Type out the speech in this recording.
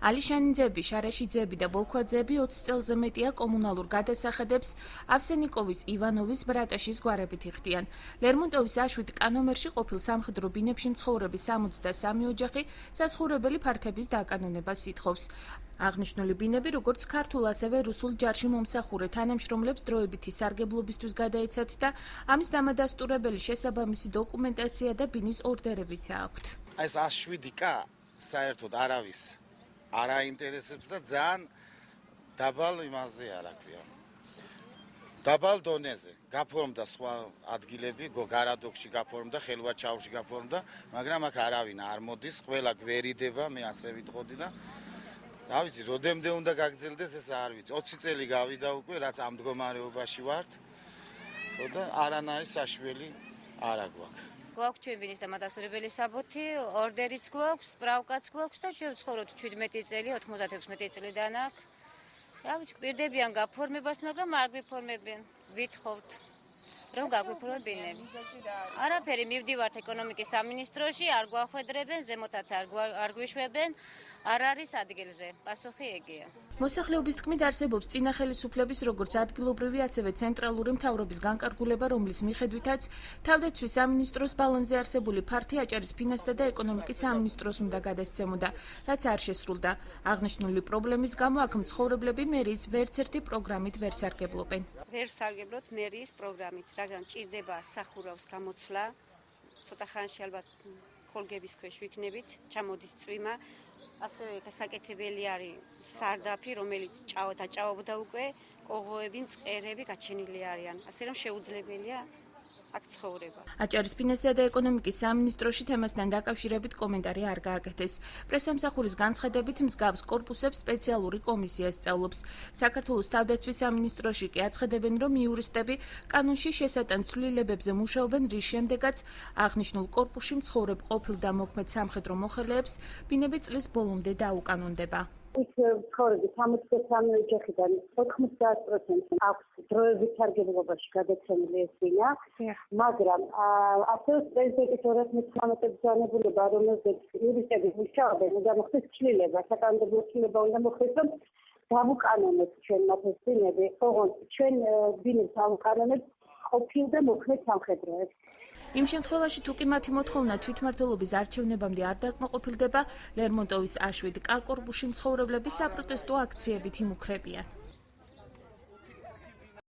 ალიშანიძეები, შარაშიძეები და ბოლქვაძეები 20 წელზე მეტია კომუნალურ გადასახადებს ავსენიკოვის, ივანოვის, ბრატაშის გვარებით იხდიან. ლერმონტოვის აშვით კანონმერში ყოფილ სამხედრო ბინებში მცხოვრები 63 ოჯახი საცხოვრებელი ფართების დაკანონებას ითხოვს. აღნიშნული ბინები როგორც ქართულ, ასევე რუსულ ჯარში მომსახურე თანამშრომლებს დროებითი სარგებლობისთვის გადაეცათ და ამის დამადასტურებელი შესაბამისი დოკუმენტაცია და ბინის ორდერებიც აქვთ. ეს 107 კა საერთოდ არავის არ აინტერესებს და ძალიან დაბალ იმაზე არა ქვია. დაბალ დონეზე გაფორმდა სხვა ადგილები, გარადოქში გაფორმდა, ხელვაჩაუში გაფორმდა, მაგრამ აქ არავინ არ მოდის, ყველა გვერიდება, მე ასე ვიტყოდი და რა ვიცი, როდემდე უნდა გაგრძელდეს ეს არ ვიცი. 20 წელი გავიდა უკვე, რაც ამ მდგომარეობაში ვართ. და არანაირი საშველი არ აგვაქვს. გვაქვს ჩვენ ბინის დამადასტურებელი საბუთი, ორდერიც გვაქვს, სპრავკაც გვაქვს და ჩვენ ვცხოვრობთ 17 წელი, 96 წლიდან აქ. რა ვიცი, გვირდებიან გაფორმებას, მაგრამ არ გვიფორმებიან. ვითხოვთ, რომ გაგვიფორმოთ ბინები. არაფერი, მივდივართ ეკონომიკის სამინისტროში, არ გვახვედრებენ, ზემოთაც არ გვიშვებენ, არ არის ადგილზე. პასუხი ეგეა. მოსახლეობის თქმით არსებობს წინა ხელისუფლების როგორც ადგილობრივი, ასევე ცენტრალური მთავრობის განკარგულება, რომლის მიხედვითაც თავდაცვის სამინისტროს ბალანსზე არსებული ფართი აჭარის ფინანსთა და ეკონომიკის სამინისტროს უნდა გადასცემოდა, რაც არ შესრულდა. აღნიშნული პრობლემის გამო აქ მცხოვრებლები მერიის ვერცერთი პროგრამით ვერ სარგებლობენ. ვერ სარგებლობთ მერიის პროგრამით, მაგრამ ჭირდება სახურავის გამოცვლა, ცოტა ხანში ალბათ ხოლგების ქვეშ ვიქნებით, ჩამოდის წვიმა, ასევე გასაკეთებელი არის სარდაფი, რომელიც დაჭაობდა უკვე, კოღოები, მწყერები გაჩენილი არიან, ასე რომ შეუძლებელია აქ ცხოვრება. აჭარის ფინანსთა და ეკონომიკის სამინისტროში თემასთან დაკავშირებით კომენტარი არ გააკეთეს. პრესამსახურის განცხადებით მსგავს კორპუსებს სპეციალური კომისია სწავლობს. საქართველოს თავდაცვის სამინისტროში კი აცხადებენ, რომ იურისტები კანონში შესატან ცვლილებებზე მუშაობენ, რის შემდეგაც აღნიშნულ კორპუსში მცხოვრებ ყოფილ და მოქმედ სამხედრო მოხელეებს ბინები წლის ბოლომდე დაუკანონდება. იქ ცხოვრები 63 ოჯახიდან 90% აქვს დროებით სარგებლობაში გადაცემული ეს ბინა, მაგრამ ასევე პრეზიდენტის 2019 ბრძანებულება, რომელზეც იურისტები მუშაობენ, უნდა მოხდეს ცვლილება, საკანონმდებლო ცვლილება უნდა მოხდეს, რომ დავუკანონოთ ჩვენ მათ ეს ბინები, ოღონდ ჩვენ ბინებს დავუკანონებთ ყოფილ და მოქმედ სამხედროებს. იმ შემთხვევაში, თუ კი მათი მოთხოვნა თვითმმართველობის არჩევნებამდე არ დაკმაყოფილდება, ლერმონტოვის აშვით კა კორპუსში მცხოვრებლები საპროტესტო აქციებით იმუქრებიან.